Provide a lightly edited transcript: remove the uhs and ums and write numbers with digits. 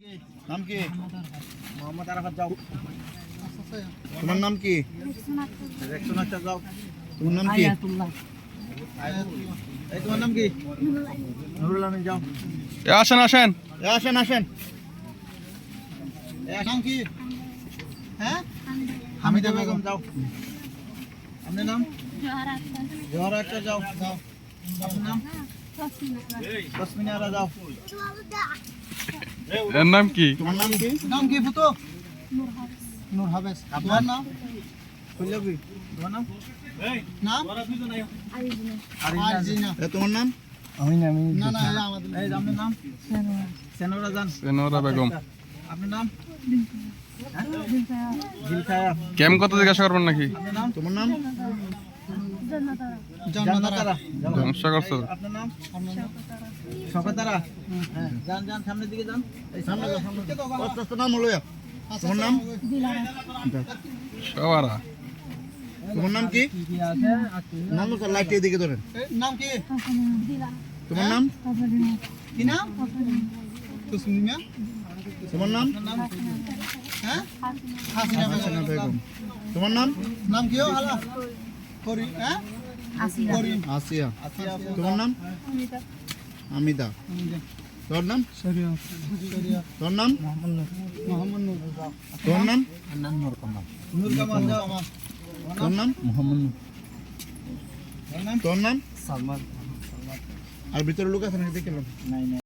नाम की मोहम्मद आराफात जाओ তোমার নাম কি রেকসন আচ্ছা যাও তোমার নাম কি আয়াতুল্লাহ এই তোমার নাম কি নুরুল আমিন যাও আসেন আসেন আসেন আসেন নাম কি হ্যাঁ হামিদা বেগম যাও আপনার নাম জোহরা আক্তার যাও যাও আপনার নাম তসমিনা আরা যাও এর নাম কি তোমার নাম কি ফুতো নূর হাবেস আপনার নাম কইলাবি তোমার নাম নাম আরিজিনা তোমার নাম আমি না না আমাদের এই আপনার নাম সেনোরা জান সেনোরা বেগম আপনার নাম জিলখায়া কেম কত জিজ্ঞাসা করবেন নাকি আপনার নাম তোমার নাম জান্নাতারা সমস্যা করছো আপনার নাম শকতারা হ্যাঁ যান যান সামনের দিকে যান এই সামনে যাও সামনে কত নাম হলো তোমার নাম সবারা তোমার নাম কি নাম তো লাইট দিকে ধরেন নাম কি তোমার নাম কি নাম তুসমিনা তোমার নাম হ্যাঁ হাসিনা বেগম তোমার নাম নাম কি আলা করি হ্যাঁ আসিয়া তোমার নাম আমিদা তোর নাম তোর নাম মোহাম্মদ নূর তোর নাম নূর কামাল তোর নাম মোহাম্মদ তোর নাম সালমান আর ভিতরে লোক আছে নাকি দেখলাম নাই